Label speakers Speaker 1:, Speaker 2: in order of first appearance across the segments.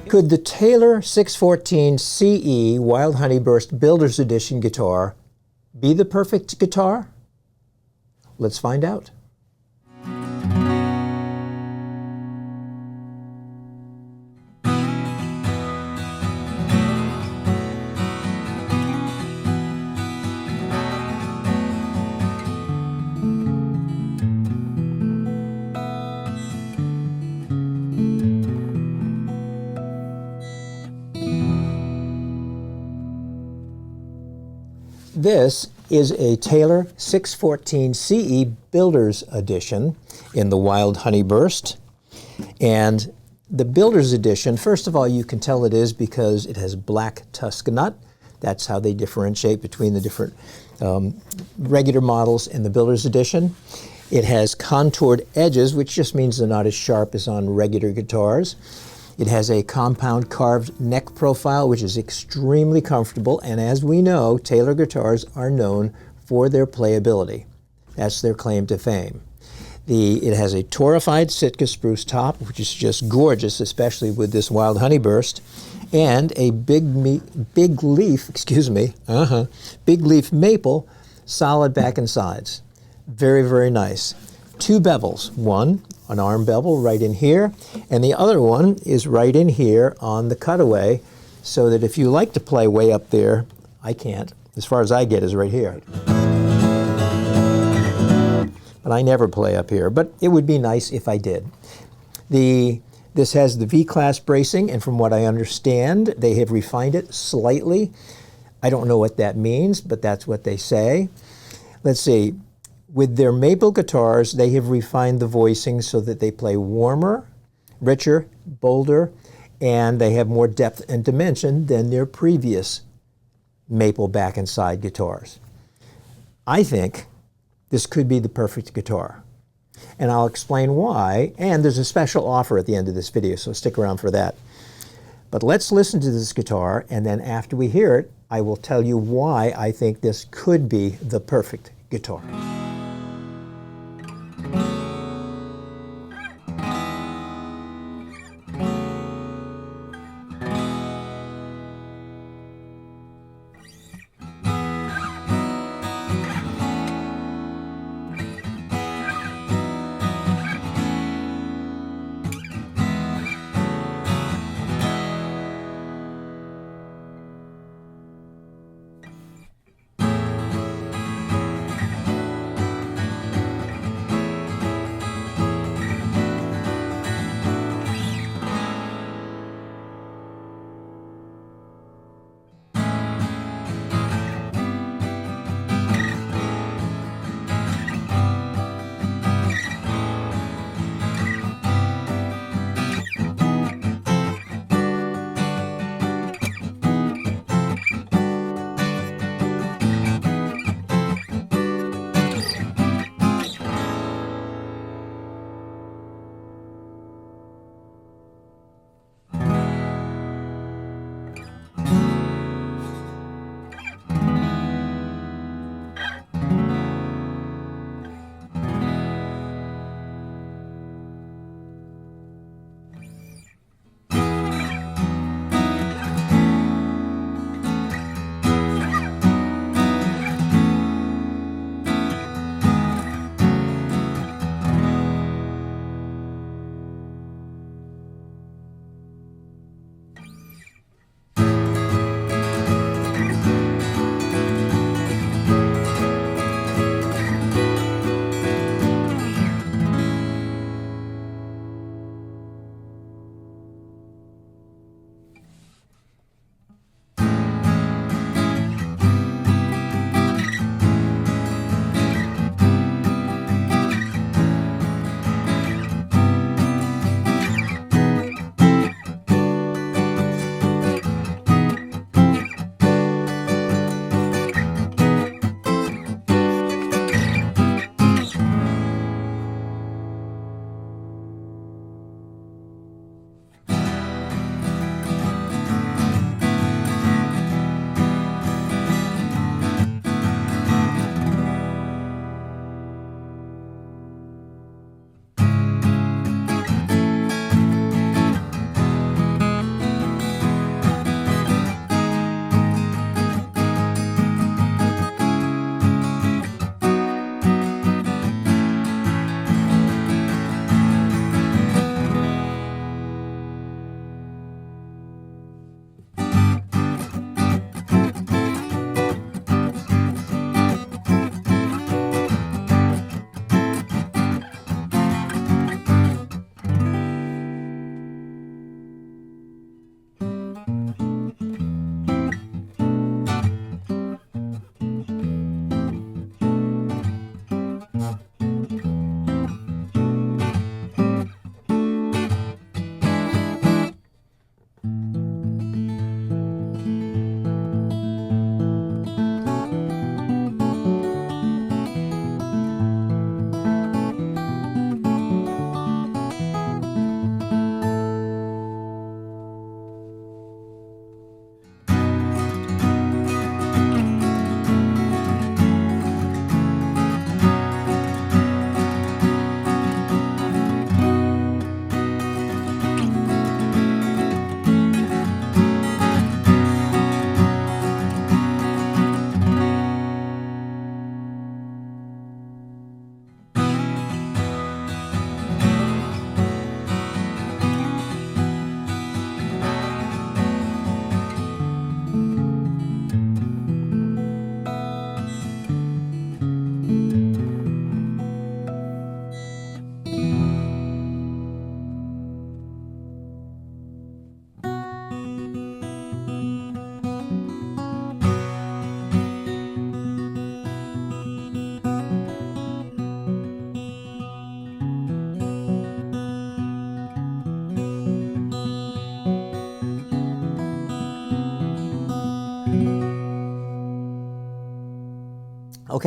Speaker 1: Could the Taylor 614 CE Wild Honeyburst Builders Edition guitar be the perfect guitar? Let's find out. This is a Taylor 614 CE Builders Edition in the Wild Honeyburst. And the Builders Edition, first of all, you can tell it is because it has black tusk nut. That's how they differentiate between the different regular models and the Builders Edition. It has contoured edges, which just means they're not as sharp as on regular guitars. It has a compound carved neck profile, which is extremely comfortable, and as we know, Taylor guitars are known for their playability. That's their claim to fame. It has a torrefied Sitka spruce top, which is just gorgeous, especially with this Wild Honeyburst, and a big leaf maple, solid back and sides. Very, very nice. Two bevels, one an arm bevel right in here, and the other one is right in here on the cutaway, so that if you like to play way up there, I can't. As far as I get is right here. But I never play up here, but it would be nice if I did. This has the V-class bracing, and from what I understand, they have refined it slightly. I don't know what that means, but that's what they say. Let's see. With their maple guitars, they have refined the voicing so that they play warmer, richer, bolder, and they have more depth and dimension than their previous maple back and side guitars. I think this could be the perfect guitar, and I'll explain why, and there's a special offer at the end of this video, so stick around for that. But let's listen to this guitar, and then after we hear it, I will tell you why I think this could be the perfect guitar.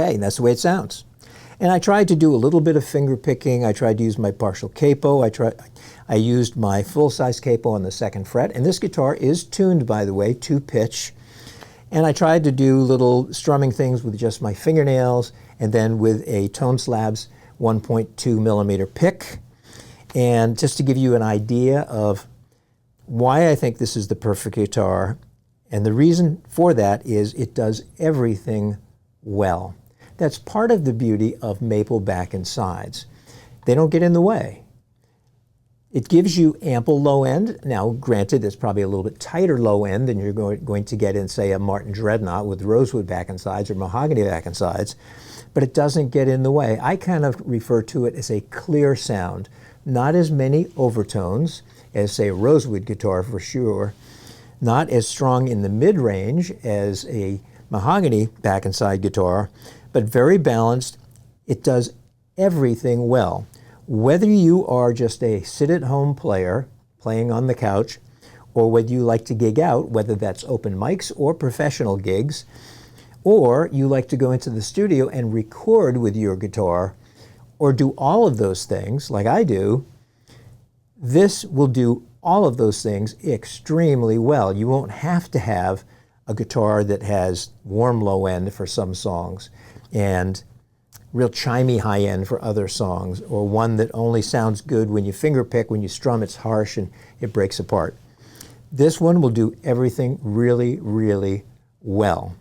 Speaker 1: okay, and that's the way it sounds. And I tried to do a little bit of finger picking. I tried to use my partial capo. I used my full-size capo on the 2nd fret. And this guitar is tuned, by the way, to pitch. And I tried to do little strumming things with just my fingernails and then with a Tone Slabs 1.2 millimeter pick. And just to give you an idea of why I think this is the perfect guitar, and the reason for that is it does everything well. That's part of the beauty of maple back and sides. They don't get in the way. It gives you ample low end. Now, granted, it's probably a little bit tighter low end than you're going to get in, say, a Martin Dreadnought with rosewood back and sides or mahogany back and sides, but it doesn't get in the way. I kind of refer to it as a clear sound. Not as many overtones as, say, a rosewood guitar for sure. Not as strong in the mid-range as a mahogany back and side guitar, but very balanced. It does everything well. Whether you are just a sit-at-home player playing on the couch, or whether you like to gig out, whether that's open mics or professional gigs, or you like to go into the studio and record with your guitar, or do all of those things like I do, this will do all of those things extremely well. You won't have to have a guitar that has warm low end for some songs and real chimey high end for other songs, or one that only sounds good when you finger pick. When you strum, it's harsh and it breaks apart. This one will do everything really, really well.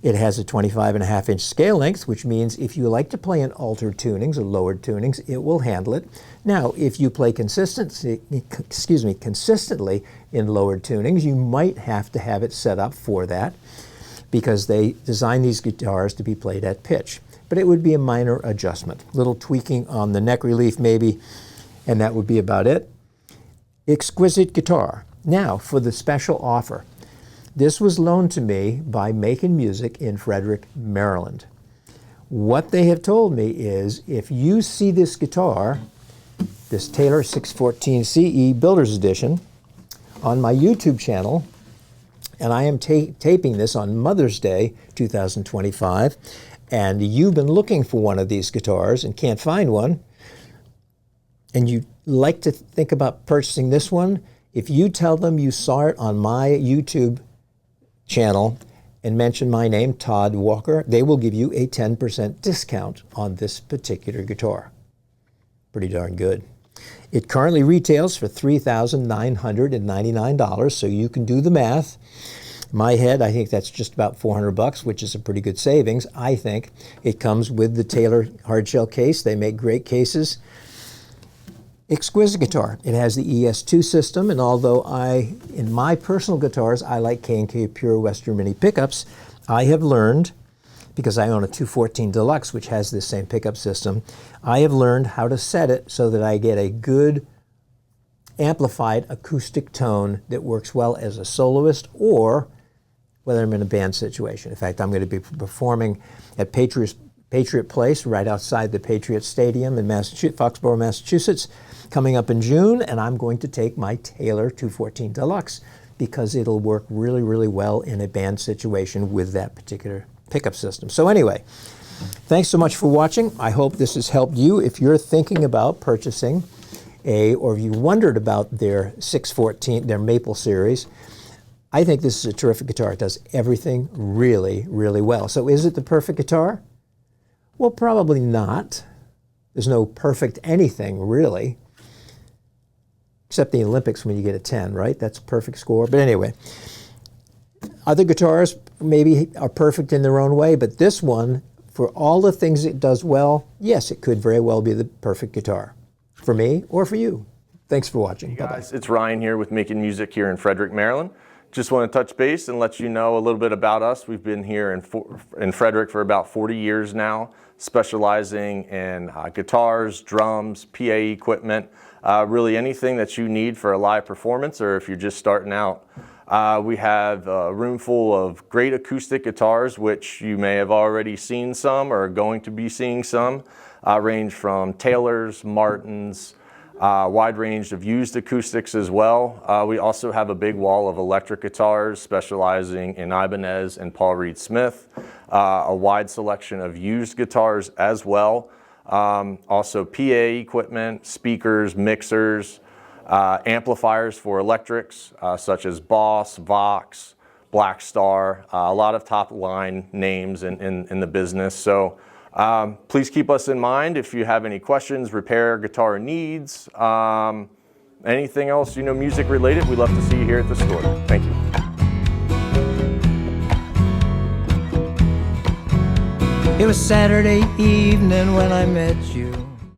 Speaker 1: It has a 25.5-inch scale length, which means if you like to play in altered tunings or lowered tunings, it will handle it. Now, if you play consistently in lowered tunings, you might have to have it set up for that because they design these guitars to be played at pitch. But it would be a minor adjustment, little tweaking on the neck relief maybe, and that would be about it. Exquisite guitar. Now, for the special offer. This was loaned to me by Making Music in Frederick, Maryland. What they have told me is if you see this guitar, this Taylor 614 CE Builders Edition, on my YouTube channel, and I am taping this on Mother's Day 2025, and you've been looking for one of these guitars and can't find one, and you like to think about purchasing this one, if you tell them you saw it on my YouTube channel and mention my name, Todd Walker, they will give you a 10% discount on this particular guitar. Pretty darn good. It currently retails for $3,999, so you can do the math. In my head, I think that's just about $400, which is a pretty good savings, I think. It comes with the Taylor hardshell case. They make great cases. Exquisite guitar. It has the ES2 system, and although in my personal guitars, I like K&K Pure Western Mini pickups, I have learned, because I own a 214 Deluxe, which has this same pickup system, I have learned how to set it so that I get a good amplified acoustic tone that works well as a soloist or whether I'm in a band situation. In fact, I'm going to be performing at Patriot Place right outside the Patriot Stadium in Foxborough, Massachusetts, coming up in June, and I'm going to take my Taylor 214 Deluxe because it'll work really, really well in a band situation with that particular pickup system. So anyway, thanks so much for watching. I hope this has helped you if you're thinking about purchasing or if you wondered about their 614, their Maple series. I think this is a terrific guitar. It does everything really, really well. So is it the perfect guitar? Well, probably not. There's no perfect anything, really. Except the Olympics when you get a 10, right? That's a perfect score. But anyway, other guitars maybe are perfect in their own way, but this one, for all the things it does well, yes, it could very well be the perfect guitar for me or for you. Thanks for watching.
Speaker 2: Hey guys, it's Ryan here with Making Music here in Frederick, Maryland. Just want to touch base and let you know a little bit about us. We've been here in Frederick for about 40 years now, specializing in guitars, drums, PA equipment, really anything that you need for a live performance or if you're just starting out. We have a room full of great acoustic guitars, which you may have already seen some or are going to be seeing some, range from Taylors, Martins, wide range of used acoustics as well. We also have a big wall of electric guitars specializing in Ibanez and Paul Reed Smith. a wide selection of used guitars as well. Also PA equipment, speakers, mixers, amplifiers for electrics, such as Boss, Vox, Black Star, a lot of top line names in the business. So please keep us in mind if you have any questions, repair guitar needs, anything else, music related. We'd love to see you here at the store. Thank you.
Speaker 1: It was Saturday evening when I met you.